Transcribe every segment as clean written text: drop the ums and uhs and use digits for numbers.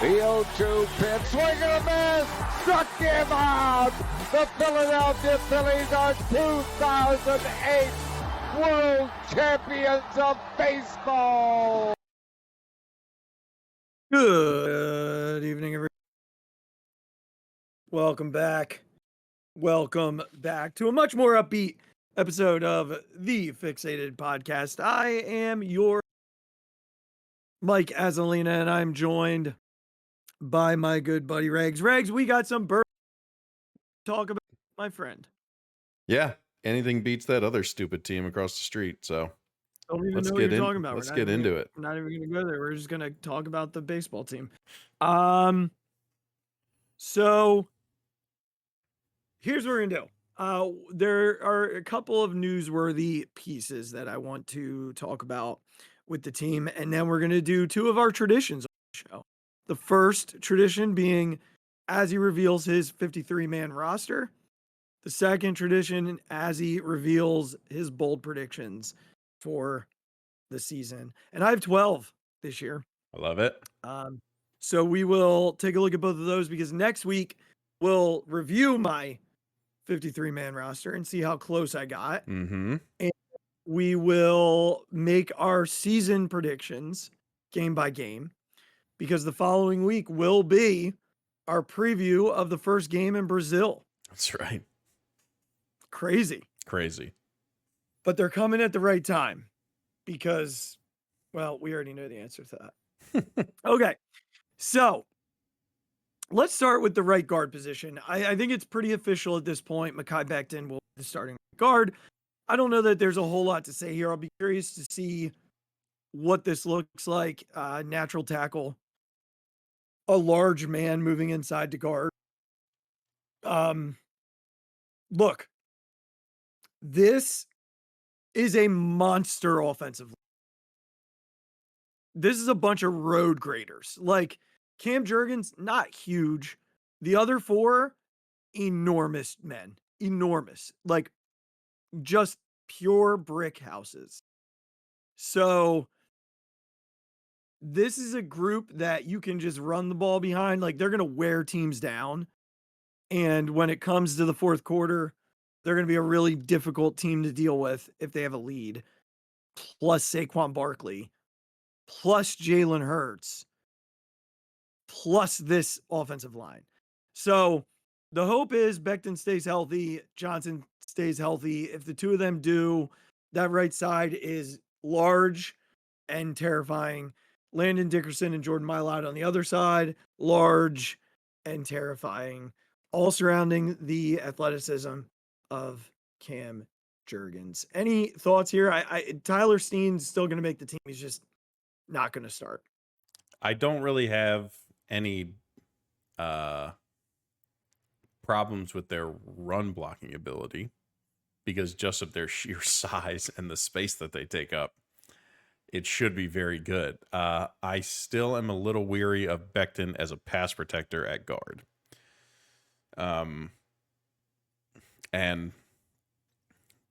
The 0-2 pitch, swing and a miss, struck him out. The Philadelphia Phillies are 2008 World Champions of Baseball. Good evening, everyone. Welcome back. Welcome back to a much more upbeat episode of the Phixated podcast. I am your Mike Azalina, and I'm joined by my good buddy Regs. Regs, we got some bird talk about, my friend. Yeah, anything beats that other stupid team across the street. So Don't even let's know what get you're in. talking about. Let's get into it. We're not even going to go there. We're just going to talk about the baseball team. So here's what we're going to do. There are a couple of newsworthy pieces that I want to talk about with the team, and then we're going to do two of our traditions on the show. The first tradition being Azzy reveals his 53-man roster. The second tradition, Azzy reveals his bold predictions for the season. And I have 12 this year. I love it. So we will take a look at both of those because next week we'll review my 53-man roster and see how close I got. Mm-hmm. And we will make our season predictions game by game because the following week will be our preview of the first game in Brazil. That's right. Crazy. But they're coming at the right time because, well, we already know the answer to that. Okay. So let's start with the right guard position. I think it's pretty official at this point. Mekhi Becton will be the starting guard. I don't know that there's a whole lot to say here. I'll be curious to see what this looks like. Natural tackle, a large man moving inside to guard. Look, this is a monster offensive line. This is a bunch of road graders. Like Cam Jurgens, not huge. The other four, enormous men. Enormous. Like just pure brick houses. So this is a group that you can just run the ball behind. Like they're going to wear teams down. And when it comes to the fourth quarter, they're going to be a really difficult team to deal with if they have a lead. Plus Saquon Barkley, plus Jalen Hurts, plus this offensive line. So the hope is Becton stays healthy, Johnson stays healthy. If the two of them do, that right side is large and terrifying. Landon Dickerson and Jordan Mailata on the other side, large and terrifying, all surrounding the athleticism of Cam Jurgens. Any thoughts here? Tyler Steen's still going to make the team. He's just not going to start. I don't really have any problems with their run blocking ability because just of their sheer size and the space that they take up, it should be very good. I still am a little weary of Becton as a pass protector at guard. And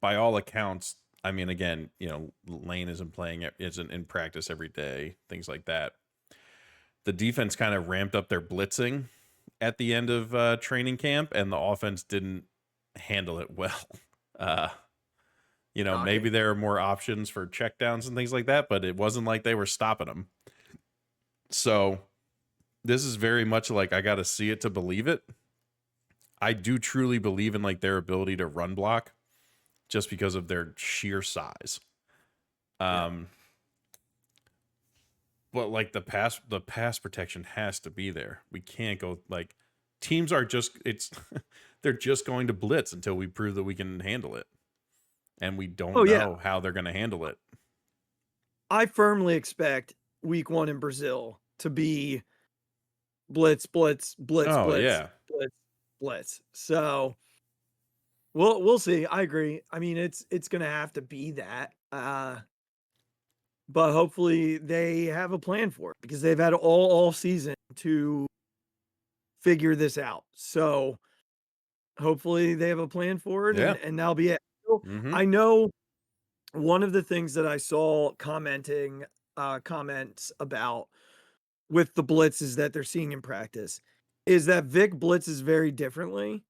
by all accounts, I mean, again, you know, Lane isn't in practice every day, things like that. The defense kind of ramped up their blitzing at the end of training camp, and the offense didn't handle it well. Maybe there are more options for checkdowns and things like that, but it wasn't like they were stopping them. So this is very much like I got to see it to believe it. I do truly believe in like their ability to run block just because of their sheer size. But like the pass protection has to be there. We can't go like teams are just they're just going to blitz until we prove that we can handle it. And we don't know how they're going to handle it. I firmly expect week 1 in Brazil to be blitz, blitz, blitz, blitz, blitz. So we'll see. I agree. I mean, it's going to have to be that. But hopefully they have a plan for it because they've had all season to figure this out. So hopefully they have a plan for it and that'll be it. I know one of the things that I saw comments about with the blitzes that they're seeing in practice is that Vic blitzes very differently.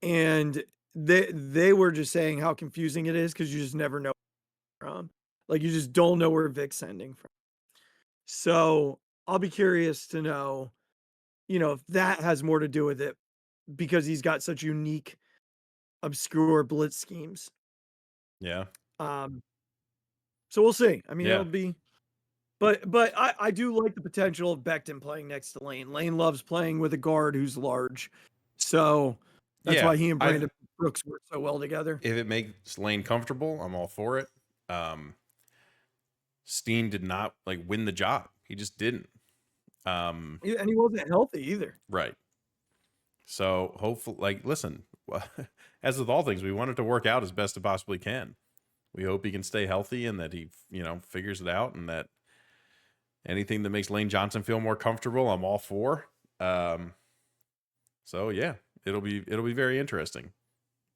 And they were just saying how confusing it is because you just never know from. Like you just don't know where Vic's sending from. So I'll be curious to know, if that has more to do with it because he's got such unique, obscure blitz schemes. Yeah. So we'll see. I mean, Yeah. it'll be, but I do like the potential of Becton playing next to Lane. Lane loves playing with a guard who's large, so that's Yeah, why he and Brandon Brooks work so well together. If it makes Lane comfortable, I'm all for it. Steen did not win the job. He just didn't. And he wasn't healthy either. Right. So hopefully, listen, as with all things, we want it to work out as best it possibly can. We hope he can stay healthy and that he, figures it out, and that anything that makes Lane Johnson feel more comfortable, I'm all for. So yeah, it'll be very interesting.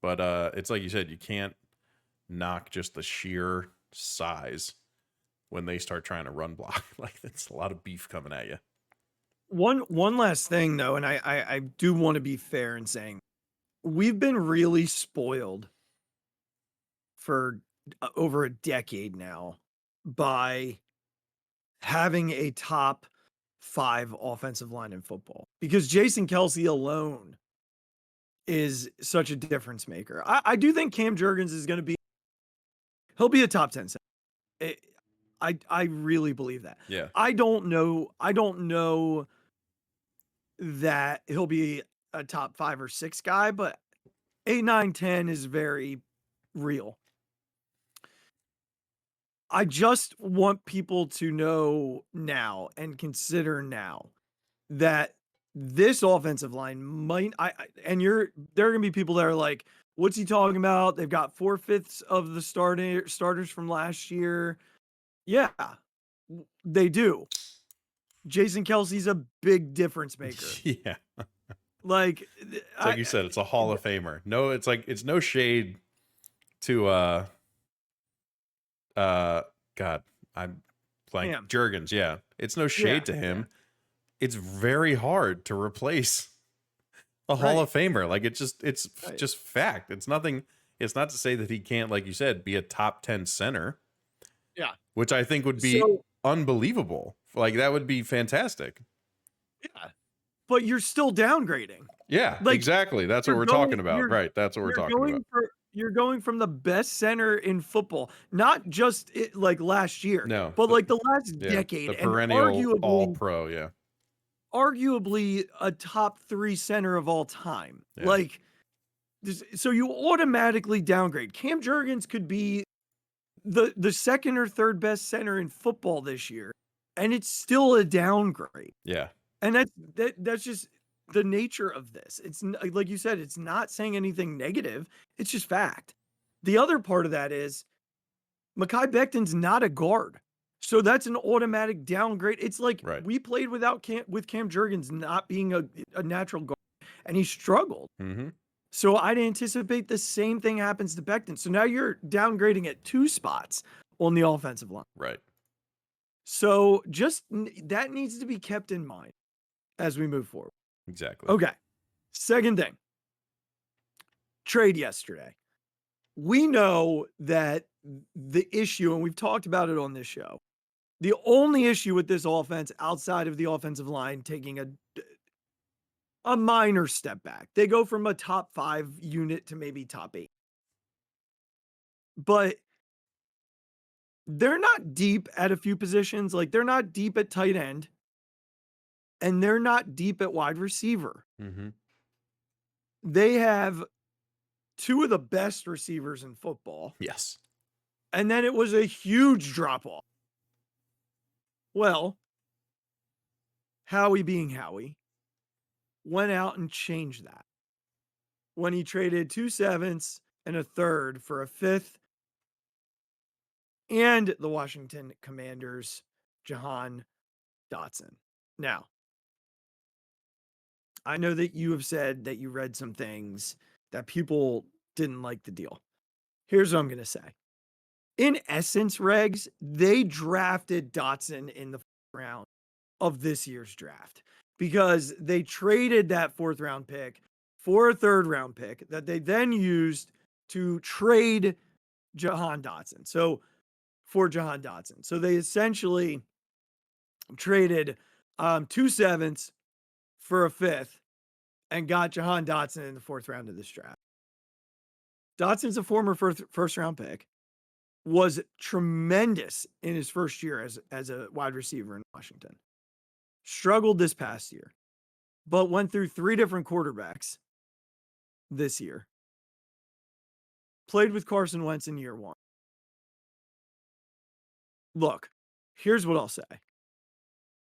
But it's like you said, you can't knock just the sheer size when they start trying to run block. It's a lot of beef coming at you. One last thing though, and I do want to be fair in saying we've been really spoiled for over a decade now by having a top 5 offensive line in football because Jason Kelsey alone is such a difference maker. I do think Cam Jurgens is going to he'll be a top 10 center. I really believe that. Yeah. I don't know that he'll be a top 5 or 6 guy, but 8, 9, 10 is very real. I just want people to know now and consider now that this offensive line might there are gonna be people that are like, what's he talking about? They've got 4/5 of the starters from last year. Yeah, they do. Jason Kelsey's a big difference maker. Yeah. Like you said, it's a Hall of Famer. No, it's no shade to God, I'm playing Jurgens. Yeah. It's no shade to him. Yeah. It's very hard to replace a Hall of Famer. It's just fact. It's nothing. It's not to say that he can't, like you said, be a top 10 center. Yeah. Which I think would be unbelievable. That would be fantastic. Yeah. But you're still downgrading. Yeah, exactly. That's what we're talking about. Right. That's what we're talking about. You're going from the best center in football, not just last year, but the last decade. The perennial all-pro, yeah. Arguably a top 3 center of all time. Yeah. So you automatically downgrade. Cam Jurgens could be the second or third best center in football this year, and it's still a downgrade. Yeah. And that's just the nature of this. It's like you said, it's not saying anything negative. It's just fact. The other part of that is Mekhi Becton's not a guard. So that's an automatic downgrade. It's like we played with Cam Jurgens not being a natural guard, and he struggled. Mm-hmm. So I'd anticipate the same thing happens to Becton. So now you're downgrading at 2 spots on the offensive line. Right. So just that needs to be kept in mind as we move forward. Exactly. Okay. Second thing. Trade yesterday. We know that the issue, and we've talked about it on this show, the only issue with this offense outside of the offensive line taking a minor step back. They go from a top 5 unit to maybe top 8. But they're not deep at a few positions. They're not deep at tight end. And they're not deep at wide receiver. Mm-hmm. They have 2 of the best receivers in football. Yes. And then it was a huge drop-off. Well, Howie being Howie went out and changed that when he traded 2 7ths and a 3rd for a 5th and the Washington Commanders' Jahan Dotson. Now, I know that you have said that you read some things that people didn't like the deal. Here's what I'm going to say. In essence, Regs, they drafted Dotson in the 4th round of this year's draft because they traded that 4th round pick for a 3rd round pick that they then used to trade Jahan Dotson. So they essentially traded 2 7ths for a 5th and got Jahan Dotson in the 4th round of this draft. Dotson's a former first round pick, was tremendous in his first year as a wide receiver in Washington. Struggled this past year, but went through 3 different quarterbacks this year. Played with Carson Wentz in year 1. Look, here's what I'll say.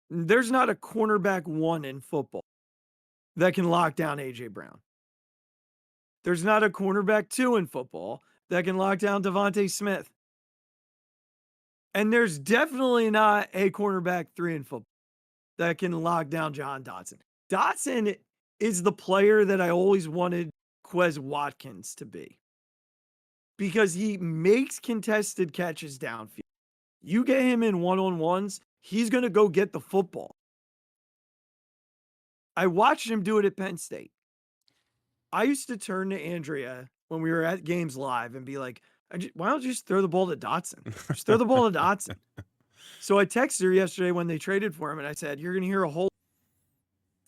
There's not a cornerback 1 in football that can lock down A.J. Brown. There's not a cornerback 2 in football that can lock down Devontae Smith. And there's definitely not a cornerback 3 in football that can lock down Jahan Dotson. Dotson is the player that I always wanted Quez Watkins to be because he makes contested catches downfield. You get him in one-on-ones, he's going to go get the football. I watched him do it at Penn State. I used to turn to Andrea when we were at games live and be like, why don't you just throw the ball to Dotson? Just throw the ball to Dotson. So I texted her yesterday when they traded for him, and I said, you're going to hear a whole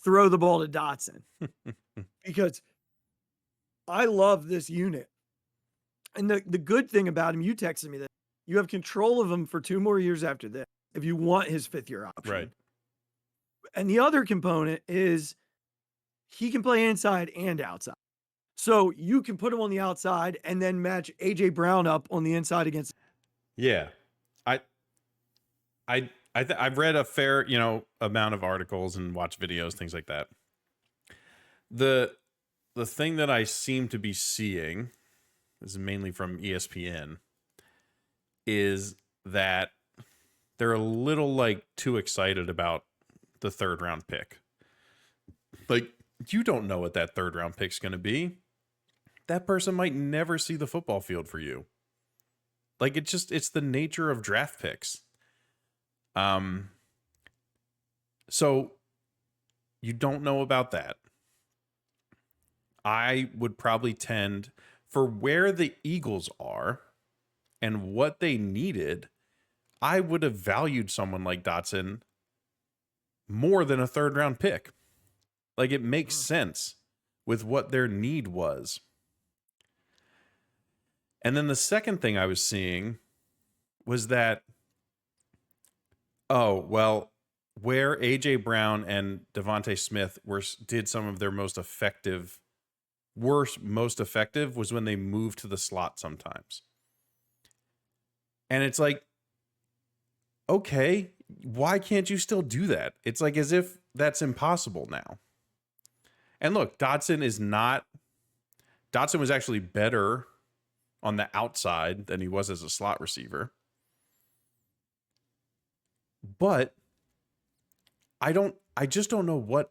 throw the ball to Dotson because I love this unit. And the good thing about him, you texted me that you have control of him for 2 more years after this if you want his 5th year option. Right. And the other component is he can play inside and outside. So you can put him on the outside and then match A.J. Brown up on the inside against. Yeah. I've read a fair, amount of articles and watched videos, things like that. The thing that I seem to be seeing, this is mainly from ESPN, is that they're a little too excited about the 3rd round pick. You don't know what that 3rd round pick's going to be. That person might never see the football field for you. It's the nature of draft picks. So you don't know about that. I would probably tend, for where the Eagles are and what they needed, I would have valued someone like Dotson more than a 3rd round pick. It makes sense with what their need was. And then the second thing I was seeing was that, where A.J. Brown and Devontae Smith did some of their most effective was when they moved to the slot sometimes. And it's okay, why can't you still do that? It's as if that's impossible now. And look, Dotson was actually better on the outside than he was as a slot receiver. But I just don't know what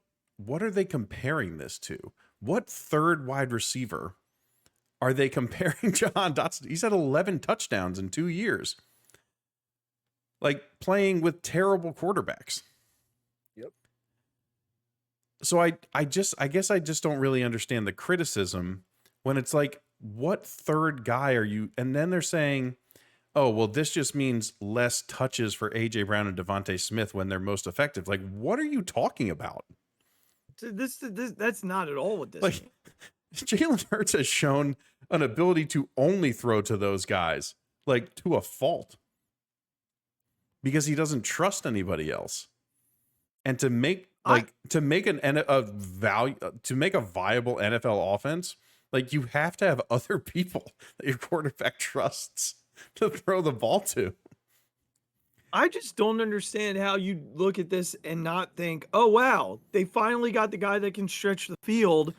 are they comparing this to? What 3rd wide receiver are they comparing Jahan Dotson? He's had 11 touchdowns in 2 years. Playing with terrible quarterbacks. Yep. So I guess I just don't really understand the criticism when it's what 3rd guy are you? And then they're saying, oh, well, this just means less touches for A.J. Brown and Devontae Smith when they're most effective. What are you talking about? That's not at all what this means. Jalen Hurts has shown an ability to only throw to those guys, to a fault, because he doesn't trust anybody else. And to make a viable NFL offense, you have to have other people that your quarterback trusts to throw the ball to. I just don't understand how you look at this and not think, oh, wow, they finally got the guy that can stretch the field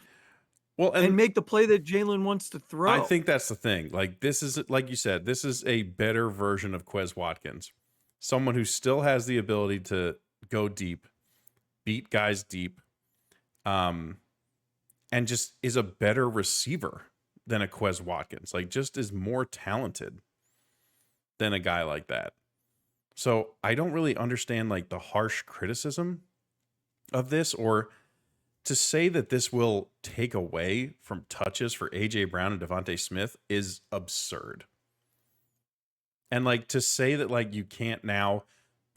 and make the play that Jalen wants to throw. I think that's the thing. This is, like you said, this is a better version of Quez Watkins. Someone who still has the ability to go deep, beat guys deep, and just is a better receiver than a Quez Watkins. Just is more talented than a guy like that. So I don't really understand like the harsh criticism of this, or to say that this will take away from touches for AJ Brown and Devontae Smith is absurd. And like to say that like you can't now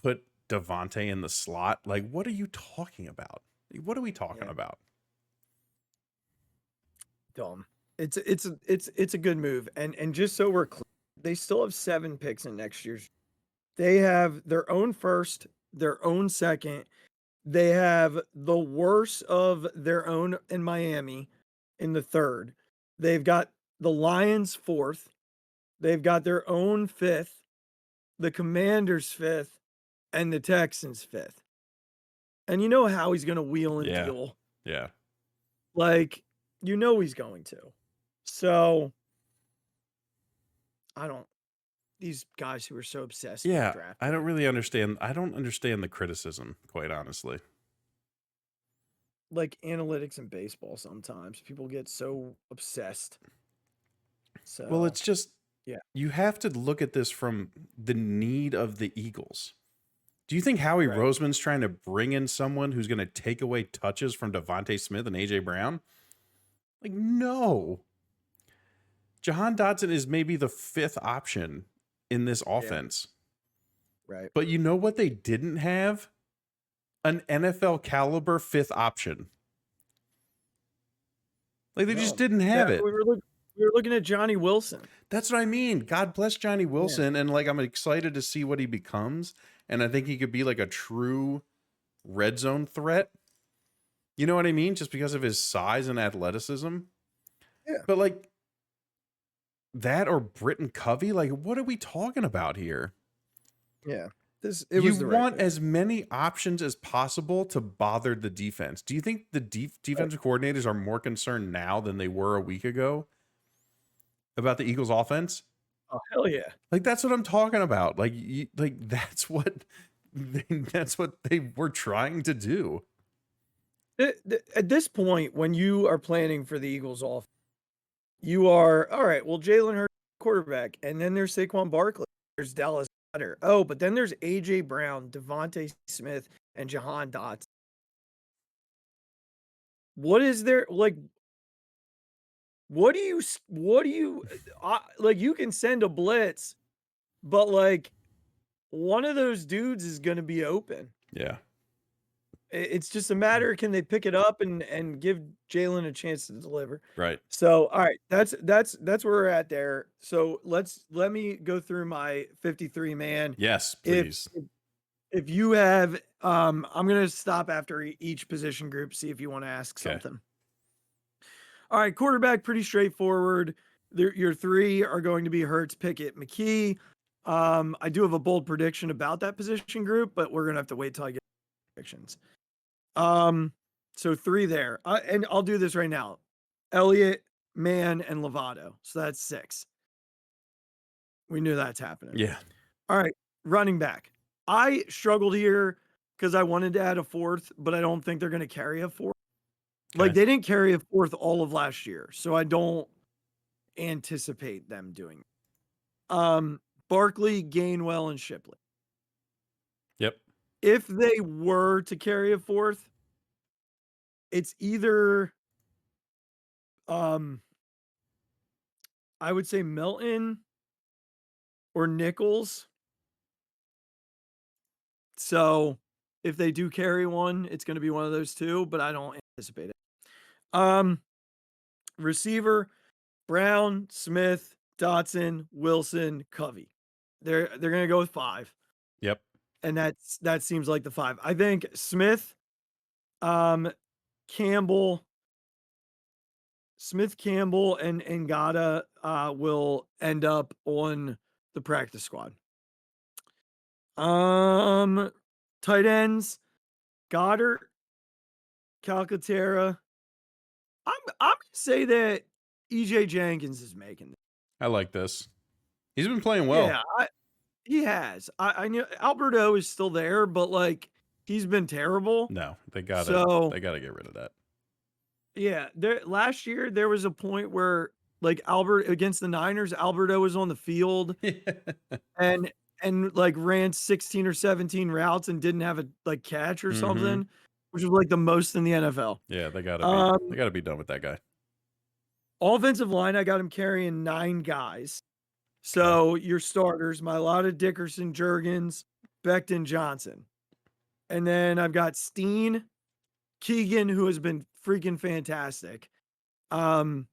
put Devontae in the slot, like what are you talking about? What are we talking about? Dumb. It's a good move. And just so we're clear, they still have 7 picks in next year's. They have their own first, their own second. They have the worst of their own in Miami in the third. They've got the Lions fourth. They've got their own fifth, the Commanders fifth, and the Texans fifth. And you know how he's going to wheel and Yeah. deal. Yeah. Like, you know he's going to. So, these guys who are so obsessed with Yeah. draft. I don't really understand. I don't understand the criticism, quite honestly. Like analytics in baseball sometimes. People get so obsessed. So, Well, it's just, yeah. You have to look at this from the need of the Eagles. Do you think Howie Right. Roseman's trying to bring in someone who's going to take away touches from Devontae Smith and AJ Brown? Like, no. Jahan Dotson is maybe the 5th option in this offense. Right. But you know what they didn't have? An NFL caliber 5th option. Like, they just didn't have it. We were looking at Johnny Wilson. That's what I mean. God bless Johnny Wilson. And like, I'm excited to see what he becomes. And I think he could be like a true red zone threat. You know what I mean? Just because of his size and athleticism. Yeah. But like that or Britton Covey, like what are we talking about here? Yeah. You want as many options as possible to bother the defense. Do you think the defensive coordinators are more concerned now than they were a week ago about the Eagles offense? Oh, hell yeah. Like that's what I'm talking about. Like that's what they were trying to do. At this point, when you are planning for the Eagles off, you are all right. Well, Jalen Hurts quarterback, and then there's Saquon Barkley. There's Dallas Goedert. Oh, but then there's AJ Brown, Devontae Smith, and Jahan Dotson. What is there like? What do you like? You can send a blitz, but like one of those dudes is going to be open. Yeah. It's just a matter, can they pick it up and give Jalen a chance to deliver? Right. So, all right, that's where we're at there. So let me go through my 53 man. Yes, please. If you have, I'm gonna stop after each position group, see if you want to ask something. All right, quarterback, pretty straightforward. Your 3 are going to be Hurts, Pickett, McKee. I do have a bold prediction about that position group, but we're gonna have to wait till I get predictions. So 3 there. And I'll do this right now. Elliott, Mann, and Lovato. So that's 6. We knew that's happening. Yeah. All right. Running back. I struggled here because I wanted to add a 4th, but I don't think they're going to carry a 4th. Like they didn't carry a 4th all of last year. So I don't anticipate them doing it. Barkley, Gainwell, and Shipley. Yep. If they were to carry a 4th, it's either I would say Milton or Nichols. So if they do carry one, it's going to be one of those 2, but I don't anticipate it. Receiver, Brown, Smith, Dotson, Wilson, Covey. They're going to go with 5. Yep. And that seems like the 5. I think Smith, Campbell, and Ngata will end up on the practice squad. Tight ends, Goddard, Calcaterra. I'm gonna say that EJ Jenkins is making it. I like this. He's been playing well. Yeah, he has. I knew Alberto is still there, but like he's been terrible. No, they gotta get rid of that. Yeah, last year there was a point where like Albert against the Niners, Alberto was on the field, and and like ran 16 or 17 routes and didn't have a like catch or Mhm. something, which was like the most in the NFL. Yeah, they gotta Um, be done with that guy. Offensive line, I got him carrying 9 guys. Okay. So your starters, Mailata, Dickerson, Jurgens, Becton, Johnson. And then I've got Steen, Keegan, who has been freaking fantastic. Um,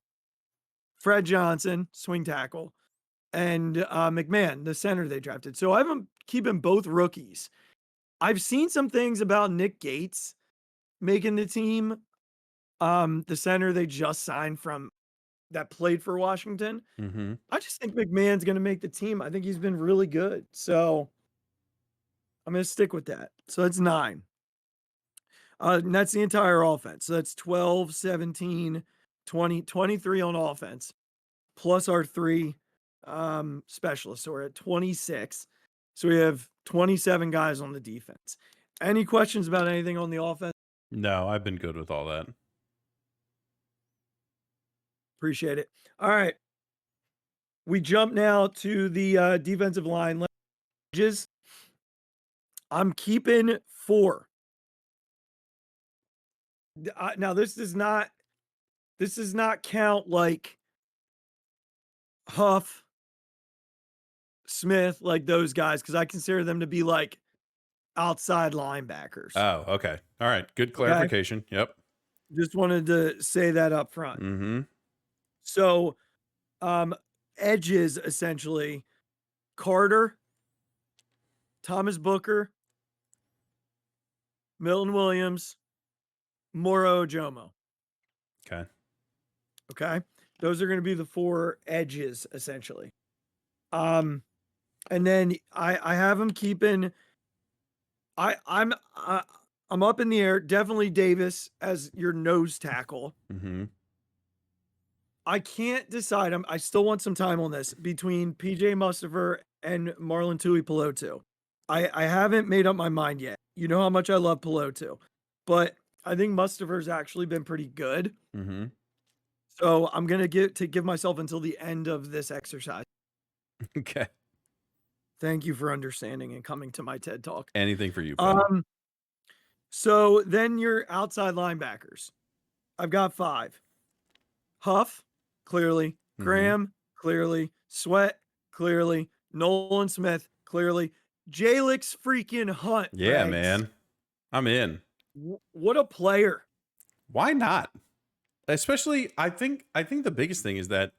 Fred Johnson, swing tackle, and McMahon, the center they drafted. So I have them keeping both rookies. I've seen some things about Nick Gates making the team. The center they just signed from that played for Washington. Mhm. I just think McMahon's going to make the team. I think he's been really good. So I'm going to stick with that. So that's 9. And that's the entire offense. So that's 12, 17, 20, 23 on offense, plus our 3 specialists. So we're at 26. So we have 27 guys on the defense. Any questions about anything on the offense? No, I've been good with all that. Appreciate it. All right. We jump now to the defensive line. Edges. I'm keeping 4. Now this does not count like Huff, Smith, like those guys, because I consider them to be like outside linebackers. Oh, okay. All right. Good Okay. clarification. Yep. Just wanted to say that up front. Mm-hmm. So edges essentially Carter, Thomas Booker, Milton Williams, Moro Jomo. Okay. Okay. Those are going to be the 4 edges essentially. And then I have them keeping I'm up in the air. Definitely Davis as your nose tackle. Mm-hmm. I can't decide. I still want some time on this between PJ Mustafer and Marlon Tuipulotu. I haven't made up my mind yet. You know how much I love Pelotu, but I think Mustafer's actually been pretty good. Mm-hmm. So I'm gonna give myself until the end of this exercise. Okay. Thank you for understanding and coming to my TED Talk. Anything for you, pal. So then your outside linebackers. I've got 5. Huff, clearly. Mhm. Graham, clearly. Sweat, clearly. Nolan Smith, clearly. Jalix freaking Hunt. Yeah, Regs. man. I'm in. What a player. Why not? Especially, I think the biggest thing is that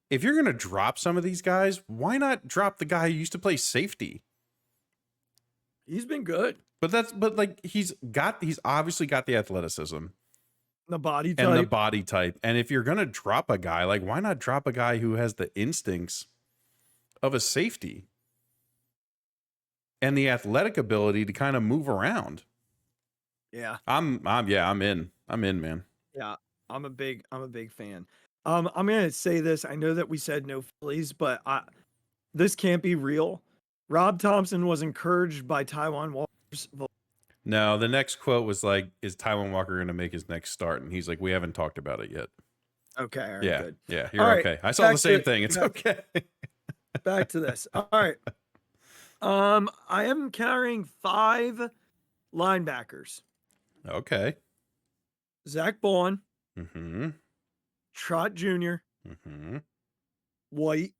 if you're gonna drop some of these guys, why not drop the guy who used to play safety? He's been good. But like he's obviously got the athleticism The body type. and the body type. And if you're gonna drop a guy, like why not drop a guy who has the instincts of a safety and the athletic ability to kind of move around? Yeah. I'm in. I'm in, man. Yeah. I'm a big fan. I'm gonna say this. I know that we said no Phillies, but this can't be real. Rob Thompson was encouraged by Taiwan Walker's. No, the next quote was like, "Is Taiwan Walker going to make his next start?" And he's like, "We haven't talked about it yet." Okay, all right, Yeah, good. yeah, you're All right, okay. I saw the same to- thing. It's okay. Back to this. All right. I am carrying 5 linebackers. Okay. Zach Bowen, Mm-hmm. Trot Jr., Mm-hmm. White,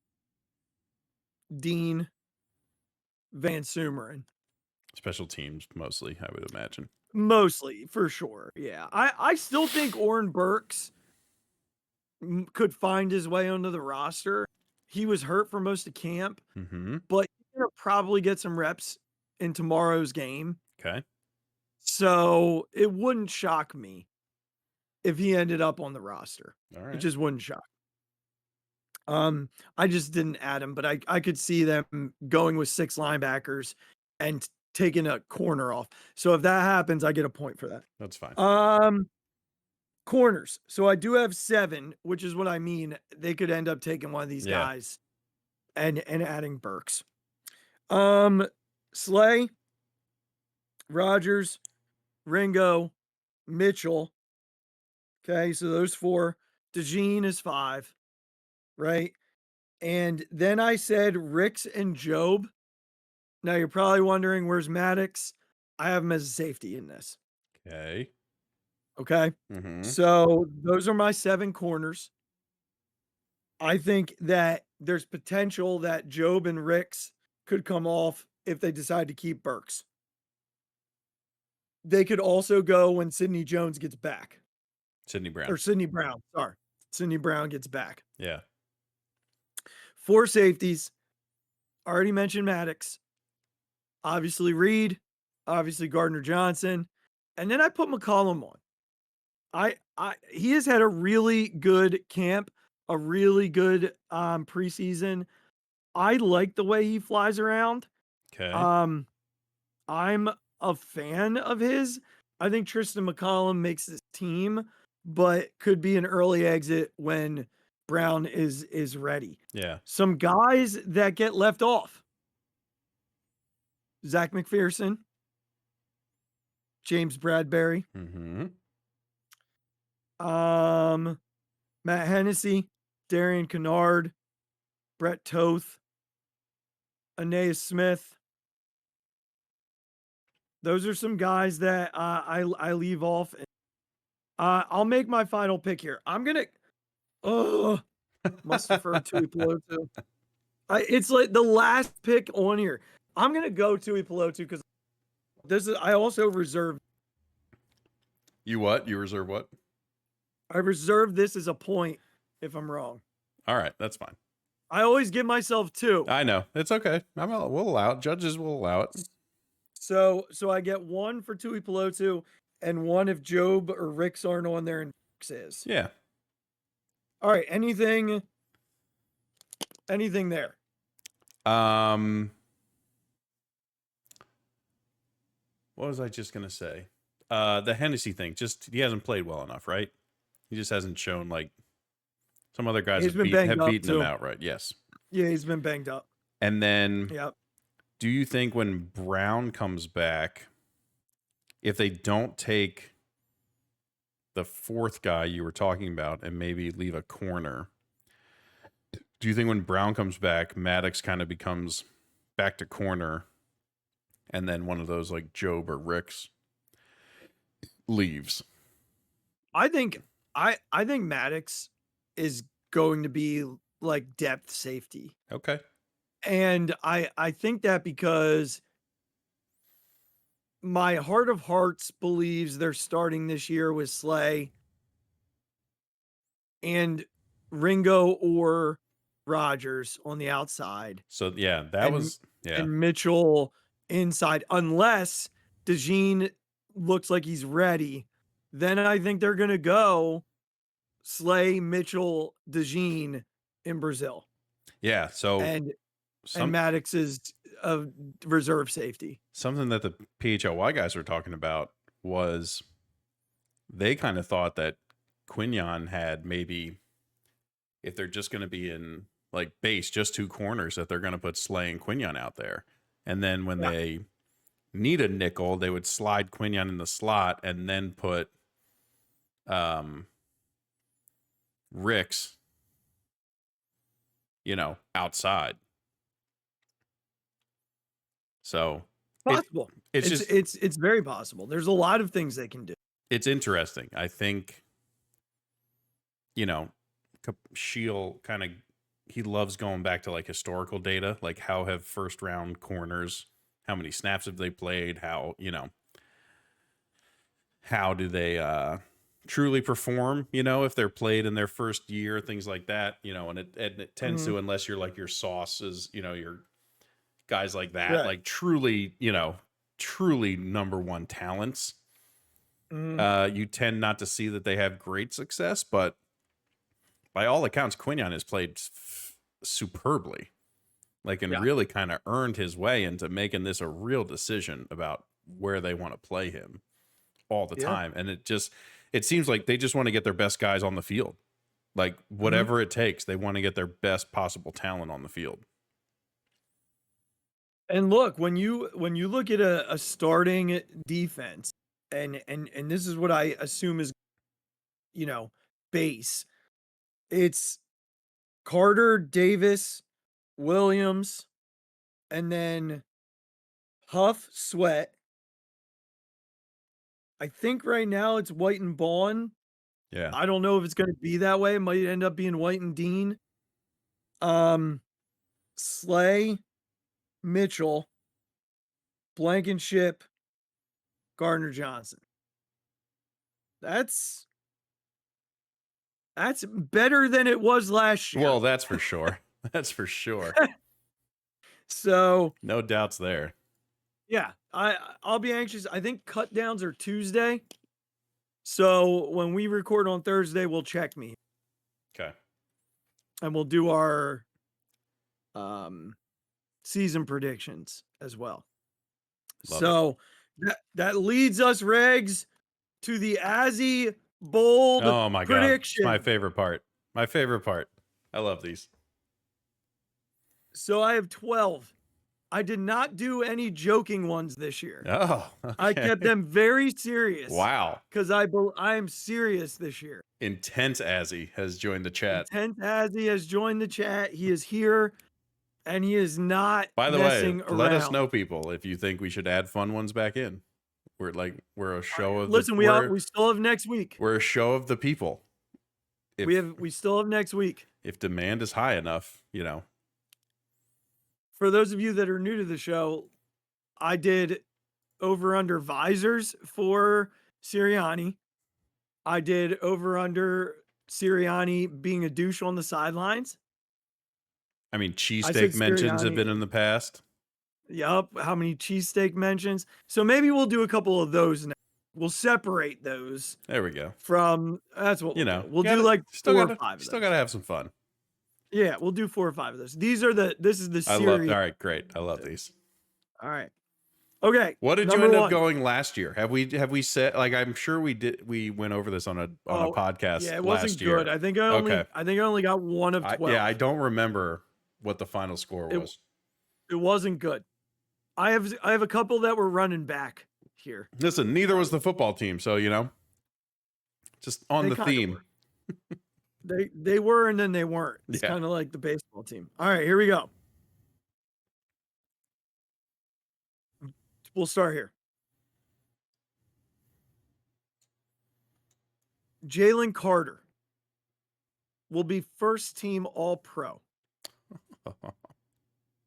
Dean, Van Sumeren. Special teams mostly, I would imagine. Mostly, for sure. Yeah. I still think Orrin Burks could find his way onto the roster. He was hurt for most of camp, Mm-hmm. but he's going to probably get some reps in tomorrow's game. Okay. So it wouldn't shock me if he ended up on the roster. All It right. just wouldn't shock. I just didn't add him, but I could see them going with 6 linebackers and taking a corner off. So if that happens, I get a point for that. That's fine. Corners. So I do have 7, which is what I mean. They could end up taking one of these guys and adding Burks. Slay, Rogers, Ringo, Mitchell. Okay, so those 4. DeJean is 5, right? And then I said Ricks and Job. Now you're probably wondering where's Maddox. I have him as a safety in this. Okay. Okay. Mm-hmm. So those are my 7 corners. I think that there's potential that Job and Ricks could come off if they decide to keep Burks. They could also go when Sidney Jones gets back. Sidney Brown. Or Sidney Brown. Sorry. Sidney Brown gets back. Yeah. 4 safeties. Already mentioned Maddox. Obviously Reed. Obviously Gardner Johnson. And then I put McCollum on. He has had a really good camp, a really good preseason. I like the way he flies around. Okay. I'm a fan of his. I think Tristan McCollum makes this team, but could be an early exit when Brown is ready. Yeah. Some guys that get left off. Zach McPherson, James Bradbury, Mm-hmm. Matt Hennessy, Darian Kennard, Brett Toth, Aeneas Smith. Those are some guys that I leave off. I'll make my final pick here. I'm gonna. Oh, must defer to Peloto. It's like the last pick on here. I'm gonna go Tui Peloto because this is. I also reserve. You what? You reserve what? I reserve this as a point if I'm wrong. All right, that's fine. I always give myself 2. I know. It's okay. We'll allow it. Judges will allow it. So I get 1 for Tui Peloto and 1 if Job or Ricks aren't on there and Ricks is. Yeah. All right. Anything there? What was I just gonna say? The Hennessy thing. Just he hasn't played well enough, right? He just hasn't shown like some other guys He's have, been banged up, beaten him too. outright. Yes. Yeah, he's been banged up. And then, Yep. do you think when Brown comes back, if they don't take the 4th guy you were talking about and maybe leave a corner, do you think when Brown comes back, Maddox kind of becomes back to corner, and then one of those like Job or Ricks leaves? I think Maddox is going to be like depth safety. Okay. And I think that because my heart of hearts believes they're starting this year with Slay and Ringo or Rogers on the outside. So yeah, that was and Mitchell inside, unless DeJean looks like he's ready. Then I think they're gonna go Slay, Mitchell, DeJean in Brazil. Yeah. So and Maddox is a reserve safety. Something that the PHLY guys were talking about was they kind of thought that Quignon had maybe, if they're just going to be in like base, just 2 corners, that they're going to put Slay and Quignon out there. And then when they need a nickel, they would slide Quignon in the slot and then put Ricks, outside. So possible. It's very possible. There's a lot of things they can do. It's interesting. I think, Shield he loves going back to like historical data, like how have 1st round corners, how many snaps have they played, how do they truly perform, if they're played in their first year, things like that, and it tends to, unless you're like your Sauce is, your guys like that, like truly, truly number 1 talents. You tend not to see that they have great success, but by all accounts, Quignon has played superbly, really kind of earned his way into making this a real decision about where they want to play him all the time. And it seems like they just want to get their best guys on the field, like whatever it takes. They want to get their best possible talent on the field. And look, when you look at a starting defense, and this is what I assume is, base. It's Carter, Davis, Williams, and then Huff, Sweat. I think right now it's White and Bond. Yeah. I don't know if it's going to be that way. It might end up being White and Dean. Slay, Mitchell, Blankenship, Gardner Johnson. That's better than it was last year. Well, that's for sure. That's for sure. So No doubts there. yeah, I'll be anxious. I think cut downs are Tuesday. So when we record on Thursday, we'll check me. Okay. And we'll do our season predictions as well. Love so that leads us, Regs, to the Azzy bold Oh my prediction. God. It's my favorite part. My favorite part. I love these. So I have 12. I did not do any joking ones this year. Oh, okay. I kept them very serious. Wow. Because I am serious this year. Intense Azzy has joined the chat. Intense Azzy has joined the chat. He is here, and he is not By the messing way, around. let us know, people, if you think we should add fun ones back in. We're a show of Listen, we still have next week. We're a show of the people. We still have next week. If demand is high enough, you know. For those of you that are new to the show, I did over under visors for Sirianni. I did over under Sirianni being a douche on the sidelines. I mean, cheesesteak mentions have been in the past. Yup. How many cheesesteak mentions? So maybe we'll do a couple of those now. We'll separate those. There we go. From that's what we'll do like still 4 gotta, or 5 of those. Still gotta have some fun. Yeah, we'll do 4 or 5 of those. This is the series. All right, great. I love these. All right. Okay. What did you end up going last year? Have we said, like, I'm sure we did, we went over this on a podcast. Yeah, it wasn't last year. good. I think I only got 1 of 12. I don't remember what the final score was. It wasn't good. I have a couple that were running back here. Listen, neither was the football team, so you know, just on the theme. They were and then they weren't. It's kind of like the baseball team. All right, here we go. We'll start here. Jalen Carter will be first team All-Pro.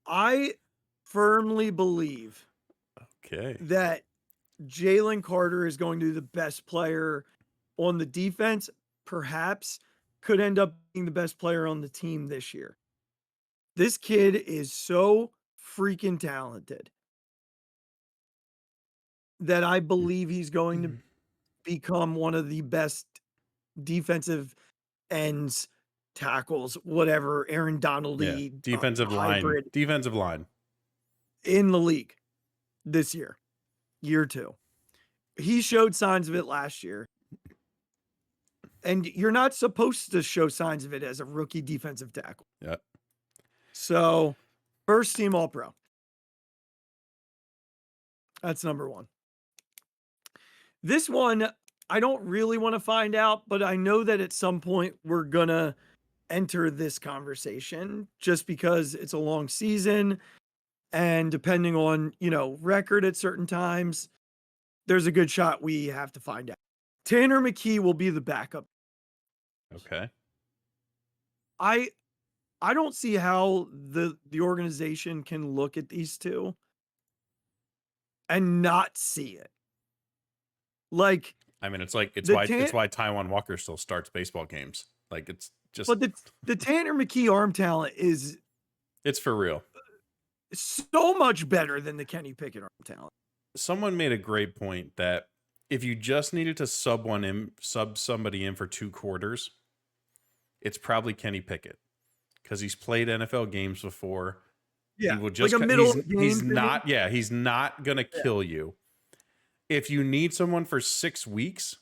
I firmly believe that Jalen Carter is going to be the best player on the defense, perhaps could end up being the best player on the team this year. This kid is so freaking talented that I believe he's going to become one of the best defensive ends, tackles, whatever, Aaron Donald-y, defensive line in the league this year, year 2. He showed signs of it last year. And you're not supposed to show signs of it as a rookie defensive tackle. Yeah. So, first team All-Pro. That's number 1. This one, I don't really want to find out, but I know that at some point we're going to enter this conversation just because it's a long season. And depending on, record at certain times, there's a good shot we have to find out. Tanner McKee will be the backup. Okay. I don't see how the organization can look at these two and not see it. Like, I mean, it's why Taiwan Walker still starts baseball games. Like, it's just. But the Tanner McKee arm talent it's for real. So much better than the Kenny Pickett arm talent. Someone made a great point that if you just needed to sub somebody in for 2 quarters, it's probably Kenny Pickett because he's played NFL games before. Yeah, he will just, like a middle he's not. Yeah, he's not gonna kill you. If you need someone for 6 weeks,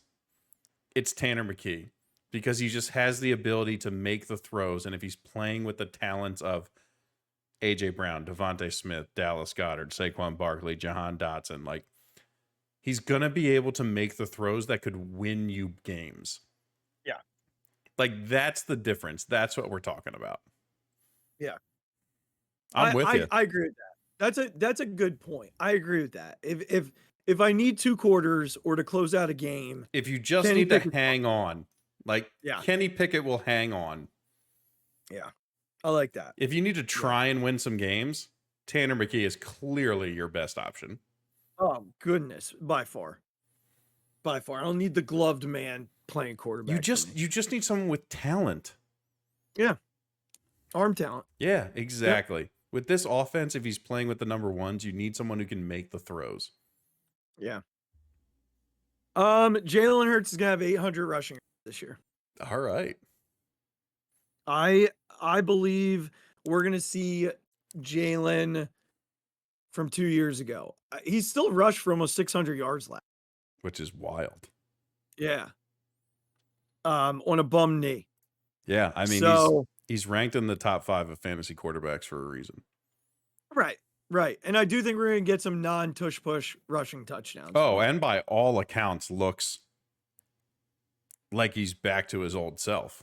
it's Tanner McKee because he just has the ability to make the throws, and if he's playing with the talents of AJ Brown, Devontae Smith, Dallas Goedert, Saquon Barkley, Jahan Dotson, like, he's going to be able to make the throws that could win you games. Yeah. Like, that's the difference. That's what we're talking about. Yeah. I'm with you. I agree with that. That's a good point. I agree with that. If I need 2 quarters or to close out a game, If you just Kenny need to Pickett's hang on, like Yeah. Kenny Pickett will hang on. Yeah. I like that. If you need to try and win some games, Tanner McKee is clearly your best option. Oh goodness, by far. By far. I don't need the gloved man playing quarterback. You just need someone with talent. Yeah. Arm talent. Yeah, exactly. Yep. With this offense, if he's playing with the number ones, you need someone who can make the throws. Yeah. Jalen Hurts is gonna have 800 rushing this year. All right. I believe we're gonna see Jalen from 2 years ago. He's still rushed for almost 600 yards last, which is wild. Yeah. On a bum knee. Yeah, I mean, he's ranked in the top 5 of fantasy quarterbacks for a reason. Right. And I do think we're going to get some non-tush push rushing touchdowns. Oh, and by all accounts looks like he's back to his old self.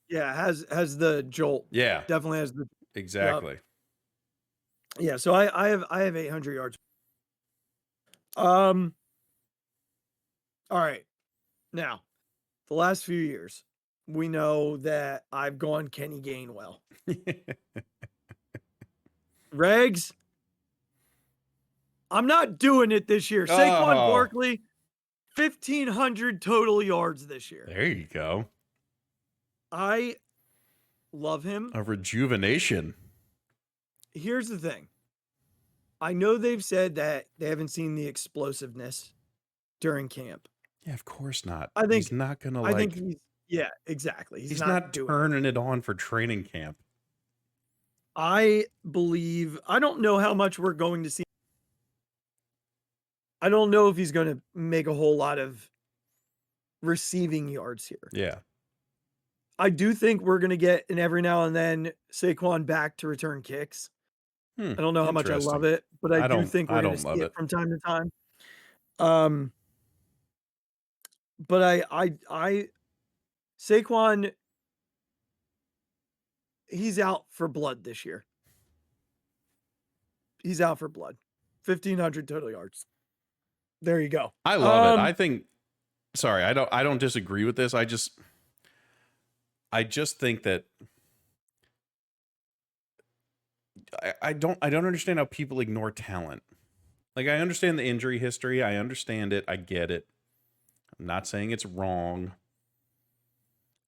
Yeah, has the jolt. Yeah. Definitely has the Exactly. Yeah, so I have 800 yards. All right. Now, the last few years, we know that I've gone Kenny Gainwell. Regs, I'm not doing it this year. Saquon Barkley, 1,500 total yards this year. There you go. I love him. A rejuvenation. Here's the thing. I know they've said that they haven't seen the explosiveness during camp. Yeah, of course not. I think he's not going to I think yeah, exactly. He's not turning it on for training camp. I believe, I don't know how much we're going to see. I don't know if he's going to make a whole lot of receiving yards here. Yeah. I do think we're going to get an every now and then Saquon back to return kicks. I don't know how much I love it, but I do think we're going to see it from time to time. But I Saquon, he's out for blood this year. He's out for blood. 1,500 total yards. There you go. I love it. I think. Sorry, I don't disagree with this. I just think that I don't understand how people ignore talent. Like, I understand the injury history. I understand it. I get it. I'm not saying it's wrong.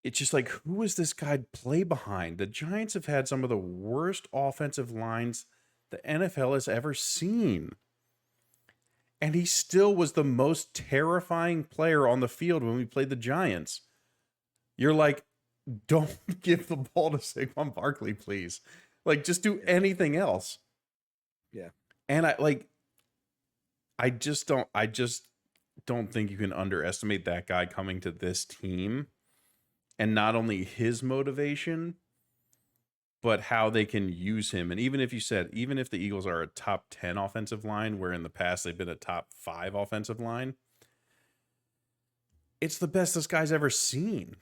It's just like, who is this guy play behind? The Giants have had some of the worst offensive lines the NFL has ever seen. And he still was the most terrifying player on the field when we played the Giants. You're like, don't give the ball to Saquon Barkley, please. Like, just do anything else. Yeah. And I just don't think you can underestimate that guy coming to this team. And not only his motivation, but how they can use him. And even if the Eagles are a top 10 offensive line, where in the past they've been a top 5 offensive line, it's the best this guy's ever seen.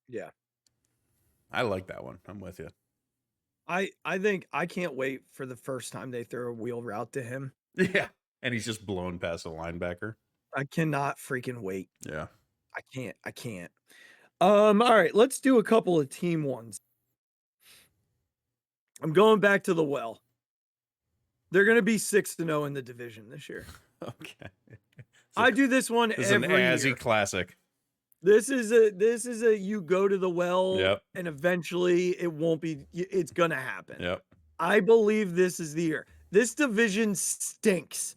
Yeah. I like that one. I'm with you. I think I can't wait for the first time they throw a wheel route to him. Yeah. And he's just blown past a linebacker. I cannot freaking wait. Yeah. I can't. All right, let's do a couple of team ones. I'm going back to the well. They're going to be 6-0 in the division this year. Okay. I do this one every year. This is an Azzy classic. This is a you go to the well, and eventually it's going to happen. Yep. I believe this is the year. This division stinks.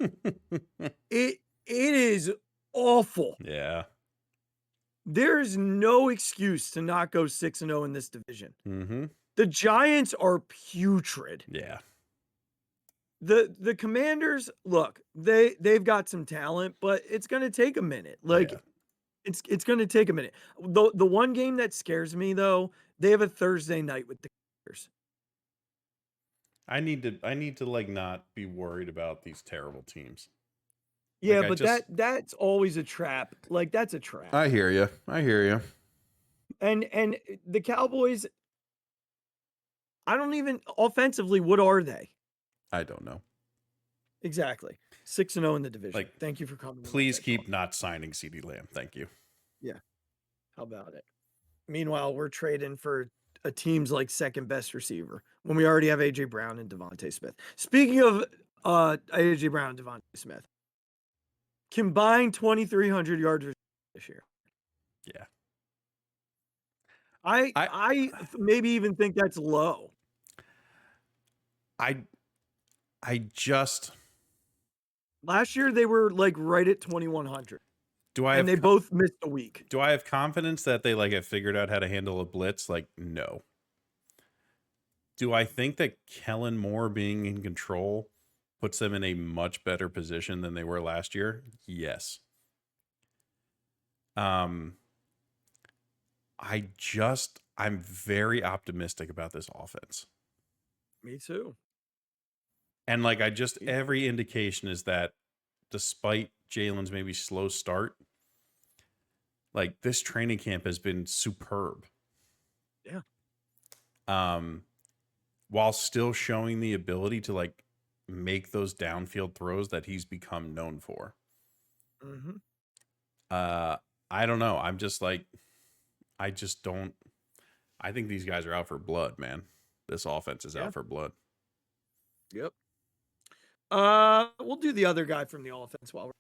It is awful. Yeah. There is no excuse to not go 6-0 in this division. Mm-hmm. The Giants are putrid. Yeah. The Commanders, look, they've got some talent, but it's going to take a minute. It's going to take a minute. The one game that scares me though, they have a Thursday night with the Commanders. I need to like not be worried about these terrible teams. Yeah, like, but that's always a trap. Like, that's a trap. I hear you. And the Cowboys, I don't even offensively, what are they? I don't know. Exactly. 6-0 in the division. Like, Thank you for coming. Please keep not signing CeeDee Lamb. Thank you. Yeah. How about it? Meanwhile, we're trading for a team's like second best receiver when we already have AJ Brown and Devontae Smith. Speaking of AJ Brown and Devontae Smith, combined 2,300 yards this year. Yeah. I maybe even think that's low. I just Last year they were like right at 2,100. And they both missed a week. Do I have confidence that they like have figured out how to handle a blitz? Like, no. Do I think that Kellen Moore being in control puts them in a much better position than they were last year? Yes. I'm very optimistic about this offense. Me too. And like every indication is that despite Jalen's maybe slow start, like this training camp has been superb. Yeah. While still showing the ability to like make those downfield throws that he's become known for. Mm-hmm. I don't know. I think these guys are out for blood, man. This offense is out for blood. Yep. We'll do the other guy from the offense while we're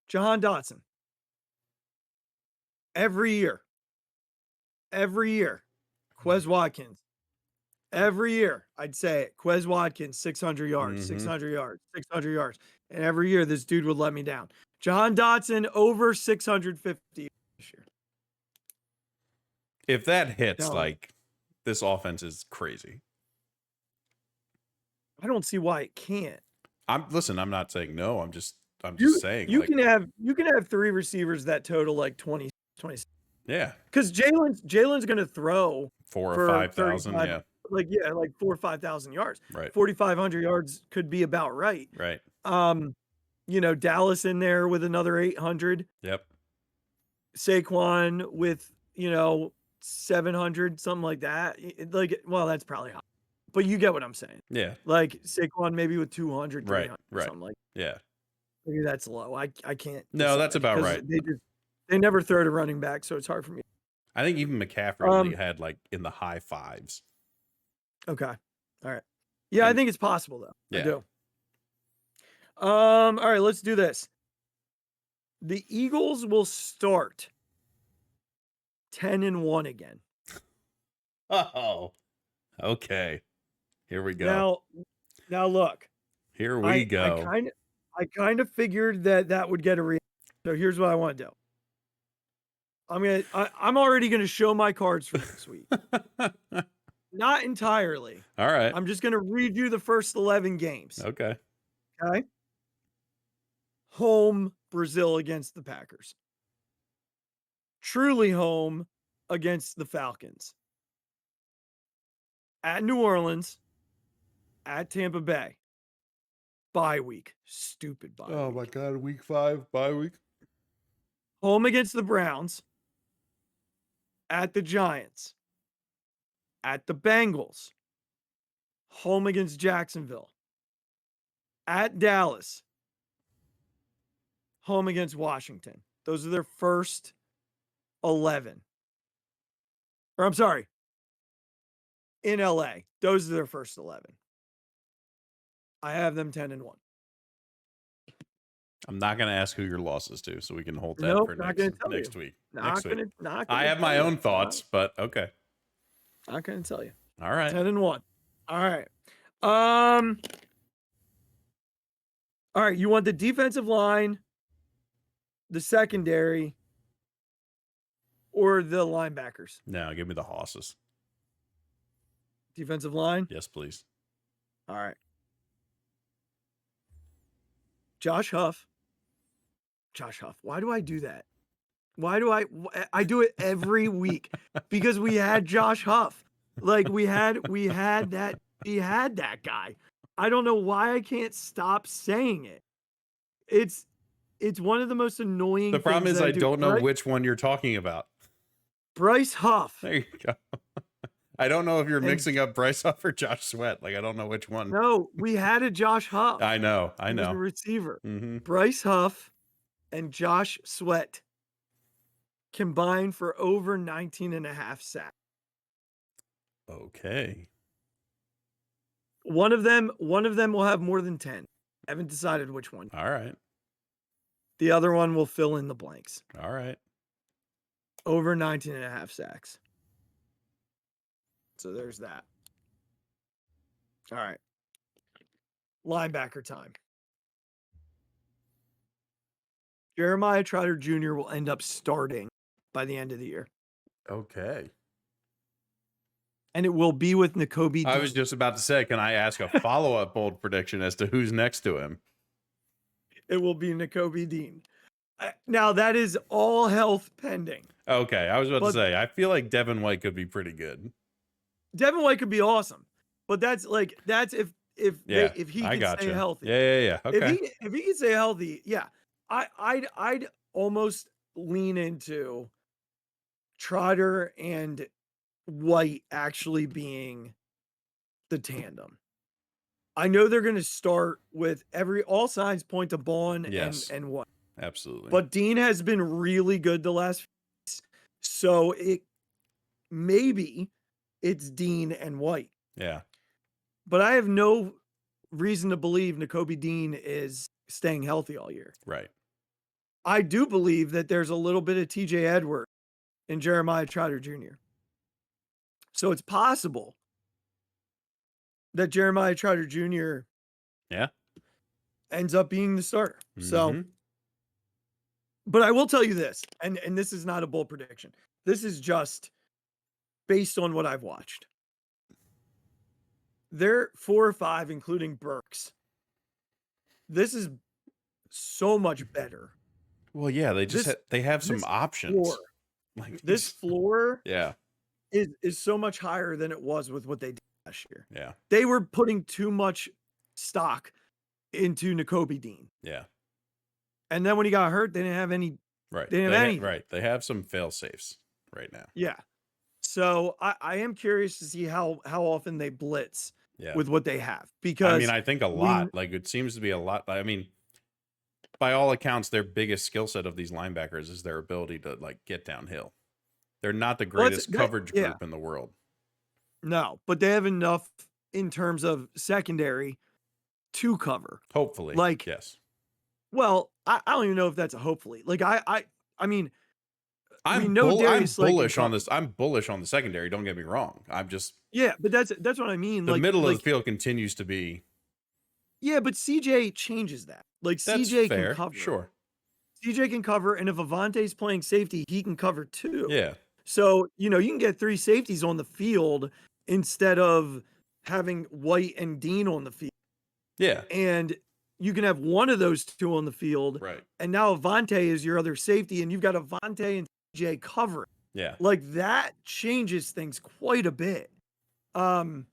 Jahan Dotson. Every year. Quez Watkins. Every year, I'd say it. Quez Watkins, 600 yards, 600 yards, 600 yards. And every year, this dude would let me down. Jahan Dotson, over 650 this year. If that hits, like, this offense is crazy. I don't see why it can't. I'm not saying no. I'm just saying you can have 3 receivers that total like 20. Yeah. Because Jalen's gonna throw 4,000 or 5,000. Yeah. Like 4,000 or 5,000 yards. Right. 4,500 yards could be about right. Right. Dallas in there with another 800. Yep. Saquon with 700, something like that. That's probably high. But you get what I'm saying. Yeah. Like Saquon maybe with 200, 300, right. something like that. Yeah. Maybe that's low. I can't. No, that's about right. They never throw to running back, so it's hard for me. I think even McCaffrey only had like in the high 5s. Okay. All right. Yeah, I think it's possible though. Yeah. I do. All right, let's do this. The Eagles will start 10-1 again. Oh. Okay. Here we go. Now look. Here we go. I kind of figured that would get a reaction. So here's what I want to do. I'm already gonna show my cards for next week. Not entirely. All right. I'm just gonna read you the first 11 games. Okay. Okay. Home Brazil against the Packers. Truly home against the Falcons. At New Orleans. At Tampa Bay. Bye week. Stupid bye week. Oh my God. Week 5 bye week. Home against the Browns. At the Giants. At the Bengals. Home against Jacksonville. At Dallas. Home against Washington. Those are their first 11. Or I'm sorry. In LA. Those are their first 11. I have them 10-1. I'm not going to ask who your losses to, so we can hold that for next week. I have my own thoughts, but okay. Not going to tell you. All right. 10-1. All right. All right. You want the defensive line, the secondary, or the linebackers? No, give me the hosses. Defensive line? Yes, please. All right. Josh Huff. Why do I do that? Why do I do it every week? Because we had Josh Huff. Like we had that guy. I don't know why I can't stop saying it. It's one of the most annoying things. The problem is I don't know which one you're talking about. Bryce Huff. There you go. I don't know if you're And- mixing up Bryce Huff or Josh Sweat. Like, I don't know which one. No, we had a Josh Huff. I know. He was a receiver. Mm-hmm. Bryce Huff and Josh Sweat combined for over 19 and a half sacks. Okay. One of them will have more than 10. I haven't decided which one. All right. The other one will fill in the blanks. All right. Over 19 and a half sacks. So there's that. All right. Linebacker time. Jeremiah Trotter Jr. will end up starting by the end of the year. Okay. And it will be with Nakobe I Dean. was just about to say, can I ask a follow-up bold prediction as to who's next to him? It will be Nakobe Dean. Now, that is all health pending. Okay. I was about to say, I feel like Devin White could be pretty good. Devin White could be awesome. But that's if he I can stay gotcha. healthy. Yeah. Okay. If he can stay healthy, yeah. I'd almost lean into Trotter and White actually being the tandem. I know they're going to start with all signs point to Bond and White. Absolutely. But Dean has been really good the last few weeks. So maybe it's Dean and White. Yeah. But I have no reason to believe Nakobe Dean is staying healthy all year. Right. I do believe that there's a little bit of TJ Edwards and Jeremiah Trotter Jr. So it's possible that Jeremiah Trotter Jr. ends up being the starter. So, but I will tell you this, and this is not a bold prediction. This is just based on what I've watched. They're 4 or 5, including Burks. This is so much better. Well, yeah, they have some options. Floor, this floor is so much higher than it was with what they did last year. Yeah. They were putting too much stock into Nakobe Dean. Yeah. And then when he got hurt, they didn't have any. Right. They didn't have anything. Right. They have some fail safes right now. Yeah. So I am curious to see how often they blitz with what they have. Because I mean, I think a lot. Like, it seems to be a lot. I mean, by all accounts, their biggest skill set of these linebackers is their ability to like get downhill. They're not the greatest coverage group in the world. No, but they have enough in terms of secondary to cover. Hopefully. Like, yes. Well, I don't even know if that's a hopefully. Like I mean, I'm bullish on this. I'm bullish on the secondary. Don't get me wrong. I'm just but that's what I mean. The middle of the field continues to be. Yeah, but CJ changes that. Like That's CJ fair. can cover. Sure. CJ can cover, and if Avante's playing safety, he can cover too. Yeah. So, you can get 3 safeties on the field instead of having White and Dean on the field. Yeah. And you can have one of those 2 on the field. Right. And now Avante is your other safety, and you've got Avante and CJ covering. Yeah. Like that changes things quite a bit. That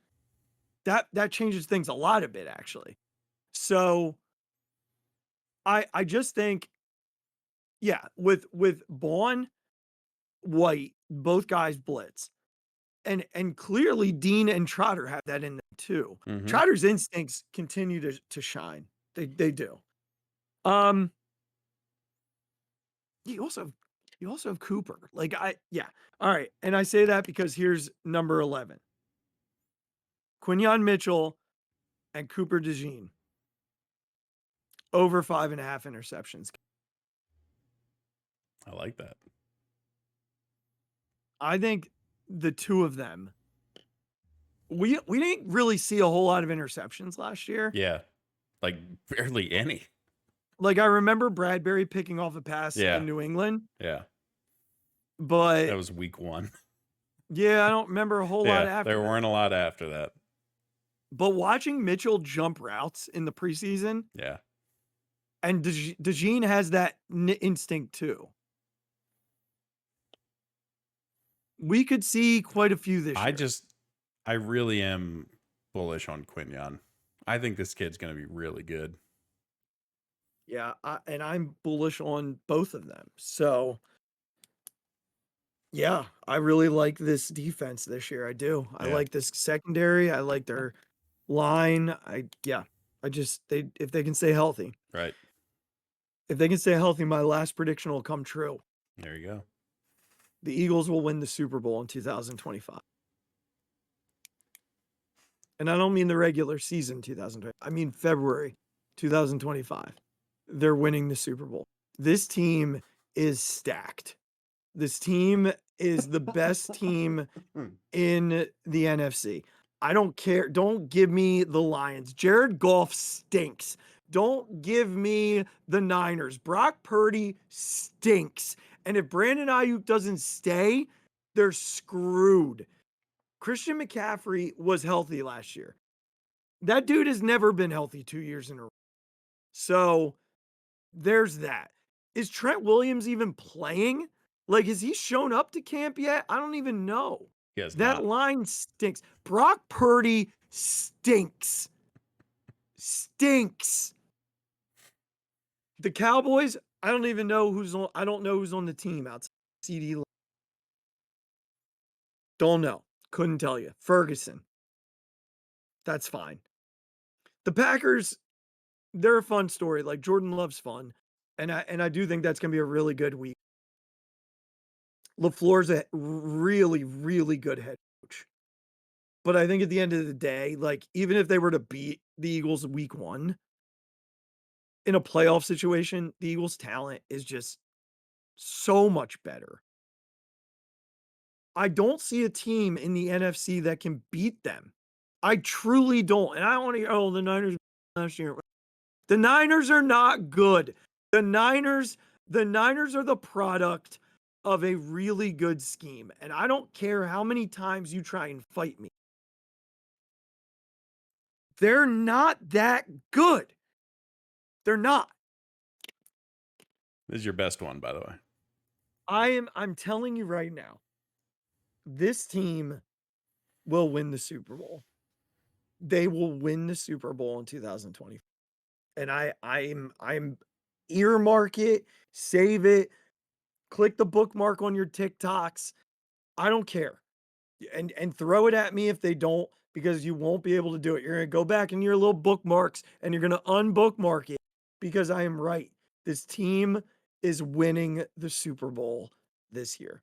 changes things a lot a bit, actually. So I just think, with Bond, White, both guys blitz. And clearly Dean and Trotter have that in them too. Mhm. Trotter's instincts continue to shine. They do. You also have Cooper. Like all right. And I say that because here's number 11. Quinyon Mitchell and Cooper DeJean. Over 5.5 interceptions. I like that. I think the 2 of them, we didn't really see a whole lot of interceptions last year. Yeah. Like barely any. Like I remember Bradbury picking off a pass in New England. Yeah. But that was week 1. Yeah, I don't remember a whole lot after there weren't a lot after that. But watching Mitchell jump routes in the preseason. Yeah. And DeJean has that instinct too. We could see quite a few this year. I really am bullish on Quinyon. I think this kid's going to be really good. Yeah, and I'm bullish on both of them. So Yeah, I really like this defense this year. I do. I Yeah. like this secondary. I like their line. I just if they can stay healthy. Right. If they can stay healthy, my last prediction will come true. There you go. The Eagles will win the Super Bowl in 2025. And I don't mean the regular season 2020. I mean February 2025. They're winning the Super Bowl. This team is stacked. This team is the best team in the NFC. I don't care. Don't give me the Lions. Jared Goff stinks. Don't give me the Niners. Brock Purdy stinks. And if Brandon Ayuk doesn't stay, they're screwed. Christian McCaffrey was healthy last year. That dude has never been healthy 2 years in a row. So there's that. Is Trent Williams even playing? Like, has he shown up to camp yet? I don't even know. He has That not. line stinks. Brock Purdy stinks. Stinks. The Cowboys, I don't even know who's on. I don't know who's on the team outside CD. Don't know. Couldn't tell you. Ferguson. That's fine. The Packers, they're a fun story. Like Jordan Love's fun. And I do think that's gonna be a really good week. LaFleur's a really, really good head coach. But I think at the end of the day, like even if they were to beat the Eagles week 1 in a playoff situation, the Eagles' talent is just so much better. I don't see a team in the NFC that can beat them. I truly don't. And I don't want to hear, oh, the Niners last year. The Niners are not good. The Niners are the product of a really good scheme. And I don't care how many times you try and fight me. They're not that good. They're not. This is your best one, by the way. I'm telling you right now, this team will win the Super Bowl. They will win the Super Bowl in 2020. And I'm earmark it, save it, click the bookmark on your TikToks. I don't care. And throw it at me if they don't, because you won't be able to do it. You're gonna go back in your little bookmarks and you're gonna unbookmark it because I am right. This team is winning the Super Bowl this year.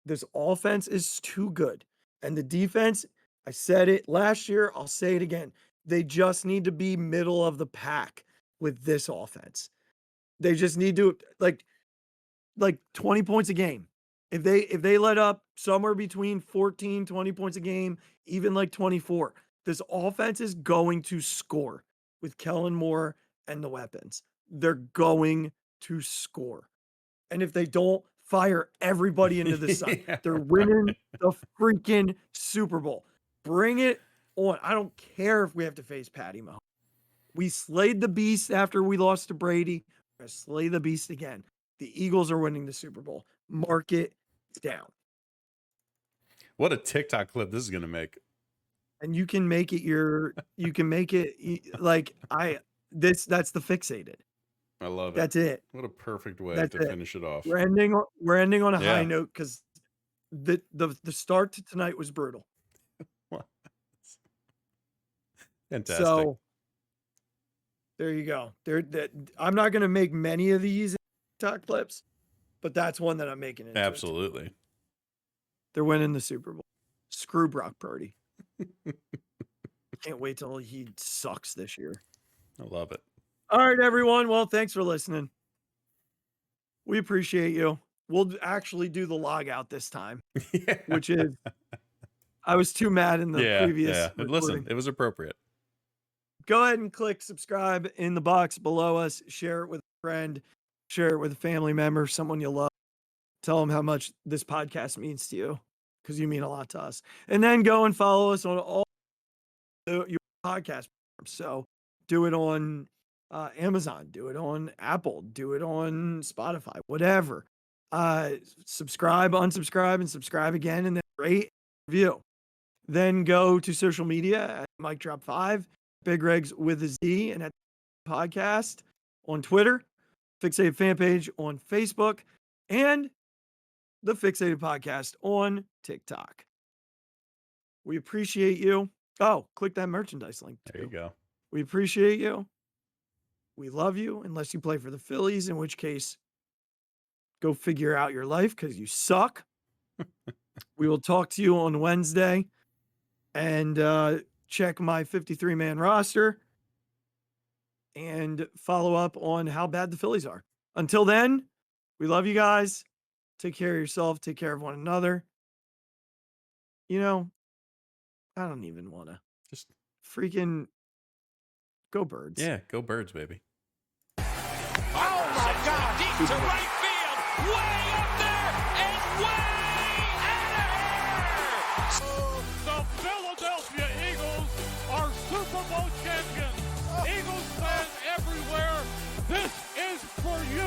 This offense is too good. And the defense, I said it last year, I'll say it again. They just need to be middle of the pack with this offense. They just need to like 20 points a game. If they let up somewhere between 14, 20 points a game, even like 24, this offense is going to score with Kellen Moore and the weapons. They're going to score. And if they don't, fire everybody into the sun. Yeah, They're right. winning the freaking Super Bowl. Bring it on. I don't care if we have to face Patty Mahomes. We slayed the beast after we lost to Brady. We're going to slay the beast again. The Eagles are winning the Super Bowl. Mark it down. What a TikTok clip this is going to make. And you can make it like that's the Phixated. I love it. That's it. What a perfect way That's to it. finish it off. We're ending on a high Yeah. note because the start to tonight was brutal. Fantastic. So there you go. I'm not going to make many of these TikTok clips, but that's one that I'm making. Absolutely. They're winning the Super Bowl. Screw Brock Purdy. Can't wait till he sucks this year. I love it. All right, everyone. Well, thanks for listening. We appreciate you. We'll actually do the log out this time, Yeah. which is I was too mad in the previous. Yeah. Recording. Listen, it was appropriate. Go ahead and click subscribe in the box below us. Share it with a friend. Share it with a family member, someone you love. Tell them how much this podcast means to you, because you mean a lot to us. And then go and follow us on all your podcast platforms. So do it on Amazon, do it on Apple, do it on Spotify, whatever. Subscribe, unsubscribe, and subscribe again, and then rate, review. Then go to social media at Mike Drop 5, Big Regs with a Z, and at podcast on Twitter, Phixated fan page on Facebook, and the Phixated Podcast on TikTok. We appreciate you. Oh, click that merchandise link too. There you go. We appreciate you. We love you, unless you play for the Phillies, in which case, go figure out your life because you suck. We will talk to you on Wednesday and check my 53-man roster and follow up on how bad the Phillies are. Until then, we love you guys. Take care of yourself. Take care of one another. You know, I don't even want to. Just freaking go Birds. Yeah, go Birds, baby. Oh my God! Deep to right field, way up there and way out of here. The Philadelphia Eagles are Super Bowl champions. Eagles fans everywhere, this is for you.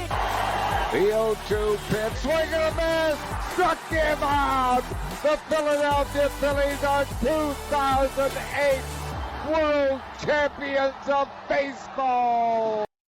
The 0-2 pitch, swing and a miss, struck him out. The Philadelphia Phillies are 2008 World Champions of Baseball.